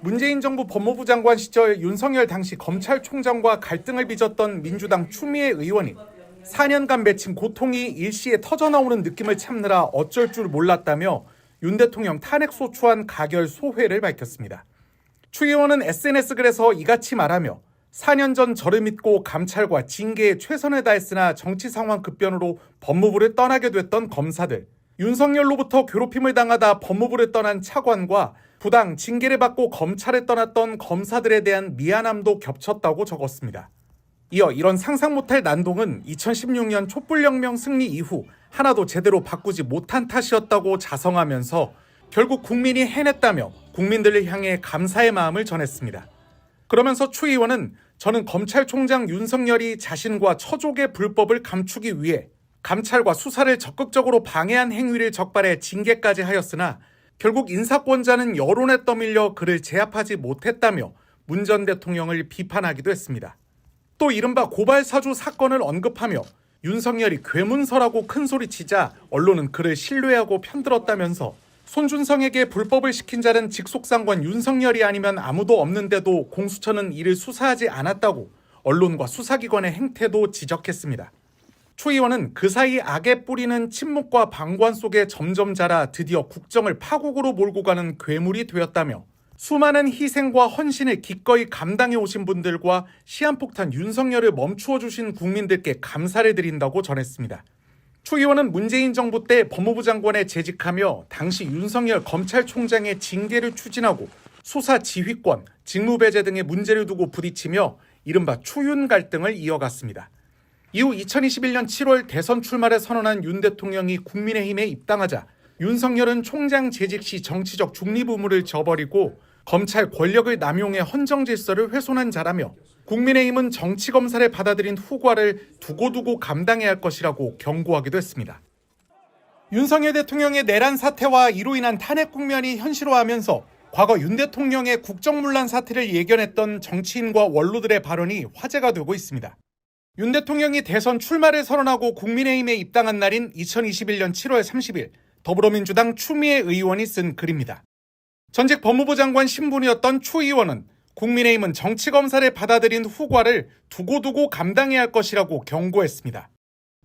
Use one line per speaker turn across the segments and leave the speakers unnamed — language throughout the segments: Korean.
문재인 정부 법무부 장관 시절 윤석열 당시 검찰총장과 갈등을 빚었던 민주당 추미애 의원이 4년간 맺힌 고통이 일시에 터져나오는 느낌을 참느라 어쩔 줄 몰랐다며 윤 대통령 탄핵 소추안 가결 소회를 밝혔습니다. 추 의원은 SNS 글에서 이같이 말하며 4년 전 저를 믿고 감찰과 징계에 최선을 다했으나 정치 상황 급변으로 법무부를 떠나게 됐던 검사들, 윤석열로부터 괴롭힘을 당하다 법무부를 떠난 차관과 부당 징계를 받고 검찰에 떠났던 검사들에 대한 미안함도 겹쳤다고 적었습니다. 이어 이런 상상 못할 난동은 2016년 촛불혁명 승리 이후 하나도 제대로 바꾸지 못한 탓이었다고 자성하면서 결국 국민이 해냈다며 국민들을 향해 감사의 마음을 전했습니다. 그러면서 추 의원은 저는 검찰총장 윤석열이 자신과 처족의 불법을 감추기 위해 감찰과 수사를 적극적으로 방해한 행위를 적발해 징계까지 하였으나 결국 인사권자는 여론에 떠밀려 그를 제압하지 못했다며 문 전 대통령을 비판하기도 했습니다. 또 이른바 고발사주 사건을 언급하며 윤석열이 괴문서라고 큰소리치자 언론은 그를 신뢰하고 편들었다면서 손준성에게 불법을 시킨 자는 직속상관 윤석열이 아니면 아무도 없는데도 공수처는 이를 수사하지 않았다고 언론과 수사기관의 행태도 지적했습니다. 추 의원은 그 사이 악의 뿌리는 침묵과 방관 속에 점점 자라 드디어 국정을 파국으로 몰고 가는 괴물이 되었다며 수많은 희생과 헌신을 기꺼이 감당해 오신 분들과 시한폭탄 윤석열을 멈추어 주신 국민들께 감사를 드린다고 전했습니다. 추 의원은 문재인 정부 때 법무부 장관에 재직하며 당시 윤석열 검찰총장의 징계를 추진하고 수사 지휘권, 직무배제 등의 문제를 두고 부딪히며 이른바 추윤 갈등을 이어갔습니다. 이후 2021년 7월 대선 출마를 선언한 윤 대통령이 국민의힘에 입당하자 윤석열은 총장 재직 시 정치적 중립 의무를 저버리고 검찰 권력을 남용해 헌정 질서를 훼손한 자라며 국민의힘은 정치검사를 받아들인 후과를 두고두고 감당해야 할 것이라고 경고하기도 했습니다. 윤석열 대통령의 내란 사태와 이로 인한 탄핵 국면이 현실화하면서 과거 윤 대통령의 국정문란 사태를 예견했던 정치인과 원로들의 발언이 화제가 되고 있습니다. 윤 대통령이 대선 출마를 선언하고 국민의힘에 입당한 날인 2021년 7월 30일 더불어민주당 추미애 의원이 쓴 글입니다. 전직 법무부 장관 신분이었던 추 의원은 국민의힘은 정치검사를 받아들인 후과를 두고두고 감당해야 할 것이라고 경고했습니다.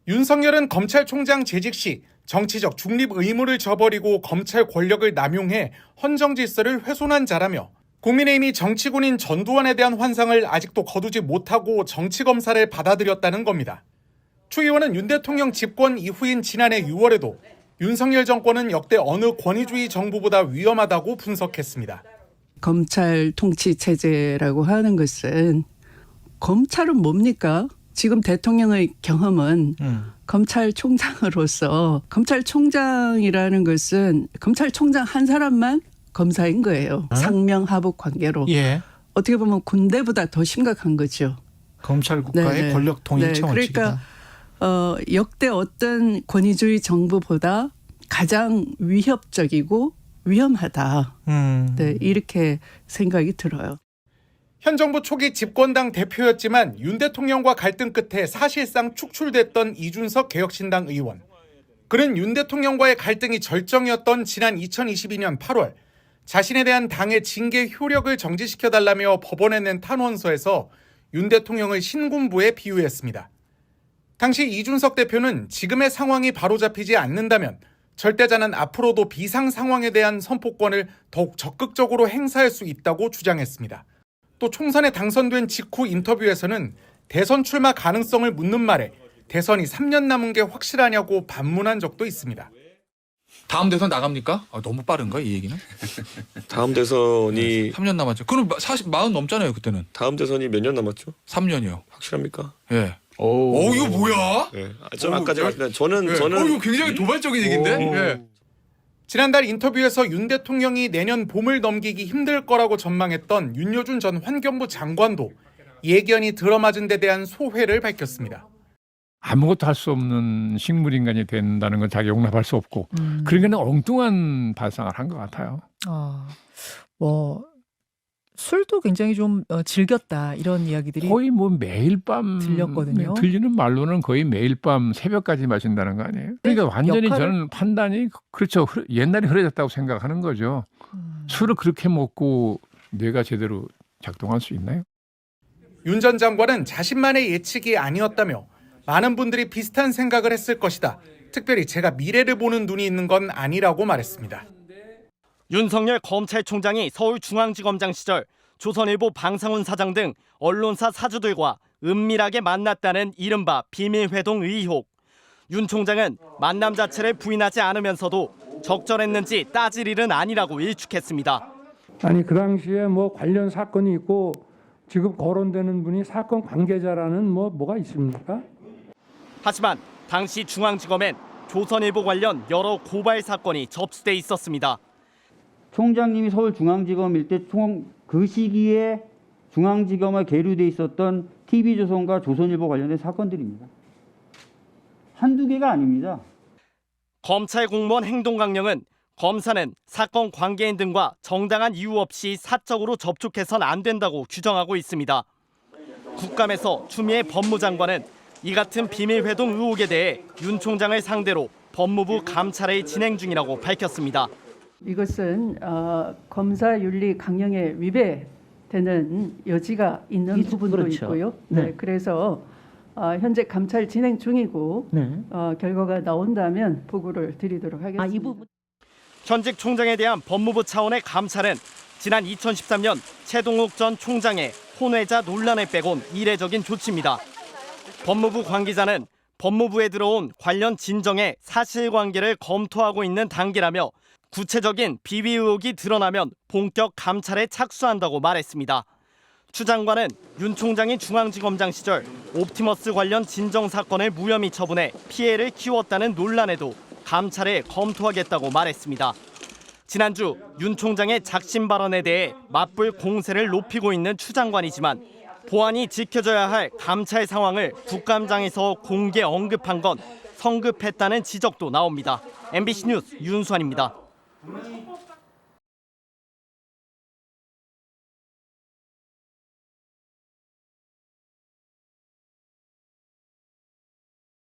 윤석열은 검찰총장 재직 시 정치적 중립 의무를 저버리고 검찰 권력을 남용해 헌정 질서를 훼손한 자라며 국민의힘이 정치군인 전두환에 대한 환상을 아직도 거두지 못하고 정치검사를 받아들였다는 겁니다. 추 의원은 윤 대통령 집권 이후인 지난해 6월에도 윤석열 정권은 역대 어느 권위주의 정부보다 위험하다고 분석했습니다.
검찰 통치 체제라고 하는 것은 검찰은 뭡니까? 지금 대통령의 경험은 검찰총장으로서 검찰총장이라는 것은 검찰총장 한 사람만 검사인 거예요. 상명하복 관계로.
예.
어떻게 보면 군대보다 더 심각한 거죠.
검찰 국가의
네네.
권력 통일 정치이다.
그러니까 역대 어떤 권위주의 정부보다 가장 위협적이고 위험하다. 네, 이렇게 생각이 들어요.
현 정부 초기 집권당 대표였지만 윤 대통령과 갈등 끝에 사실상 축출됐던 이준석 개혁신당 의원. 그는 윤 대통령과의 갈등이 절정이었던 지난 2022년 8월 자신에 대한 당의 징계 효력을 정지시켜달라며 법원에 낸 탄원서에서 윤 대통령을 신군부에 비유했습니다. 당시 이준석 대표는 지금의 상황이 바로잡히지 않는다면 절대자는 앞으로도 비상 상황에 대한 선포권을 더욱 적극적으로 행사할 수 있다고 주장했습니다. 또 총선에 당선된 직후 인터뷰에서는 대선 출마 가능성을 묻는 말에 대선이 3년 남은 게 확실하냐고 반문한 적도 있습니다.
다음 대선 나갑니까? 너무 빠른가 이 얘기는?
다음 대선이
3년 남았죠. 그럼 사실 40 넘잖아요 그때는.
다음 대선이 몇 년 남았죠?
3년이요.
확실합니까?
예. 이거 뭐야?
네. 아까 제가 저는
이거 굉장히 도발적인 얘기인데. 예.
지난달 인터뷰에서 윤 대통령이 내년 봄을 넘기기 힘들 거라고 전망했던 윤여준 전 환경부 장관도 예견이 들어맞은 데 대한 소회를 밝혔습니다.
아무것도 할 수 없는 식물인간이 된다는 건 자기 용납할 수 없고 그러니까 엉뚱한 발상을 한 것 같아요.
뭐 술도 굉장히 좀 즐겼다 이런 이야기들이
거의 뭐 매일 밤
들렸거든요.
들리는 말로는 거의 매일 밤 새벽까지 마신다는 거 아니에요. 그러니까 완전히 저는 판단이 그렇죠. 옛날에 흐려졌다고 생각하는 거죠. 술을 그렇게 먹고 뇌가 제대로 작동할 수 있나요?
윤 전 장관은 자신만의 예측이 아니었다며 많은 분들이 비슷한 생각을 했을 것이다. 특별히 제가 미래를 보는 눈이 있는 건 아니라고 말했습니다.
윤석열 검찰총장이 서울중앙지검장 시절 조선일보 방상훈 사장 등 언론사 사주들과 은밀하게 만났다는 이른바 비밀회동 의혹. 윤 총장은 만남 자체를 부인하지 않으면서도 적절했는지 따질 일은 아니라고 일축했습니다.
아니 그 당시에 뭐 관련 사건이 있고 지금 거론되는 분이 사건 관계자라는 뭐가 있습니까?
하지만 당시 중앙지검엔 조선일보 관련 여러 고발 사건이 접수돼 있었습니다.
총장님이 서울중앙지검일 때 그 시기에 중앙지검에 계류돼 있었던 TV조선과 조선일보 관련된 사건들입니다. 한두 개가 아닙니다.
검찰 공무원 행동강령은 검사는 사건 관계인 등과 정당한 이유 없이 사적으로 접촉해선 안 된다고 규정하고 있습니다. 국감에서 추미애 법무장관은 이 같은 비밀회동 의혹에 대해 윤 총장을 상대로 법무부 감찰을 진행 중이라고 밝혔습니다.
이것은 검사윤리 강령에 위배되는 여지가 있는 부분도
그렇죠.
있고요. 네, 그래서 현재 감찰 진행 중이고 결과가 나온다면 보고를 드리도록 하겠습니다.
이 부분.
현직 총장에 대한 법무부 차원의 감찰은 지난 2013년 최동욱 전 총장의 혼외자 논란을 빼곤 이례적인 조치입니다. 법무부 관계자는 법무부에 들어온 관련 진정의 사실관계를 검토하고 있는 단계라며 구체적인 비위 의혹이 드러나면 본격 감찰에 착수한다고 말했습니다. 추 장관은 윤 총장이 중앙지검장 시절 옵티머스 관련 진정 사건을 무혐의 처분해 피해를 키웠다는 논란에도 감찰에 검토하겠다고 말했습니다. 지난주 윤 총장의 작심 발언에 대해 맞불 공세를 높이고 있는 추 장관이지만 보안이 지켜져야 할 감찰 상황을 국감장에서 공개 언급한 건 성급했다는 지적도 나옵니다. MBC 뉴스 윤수환입니다.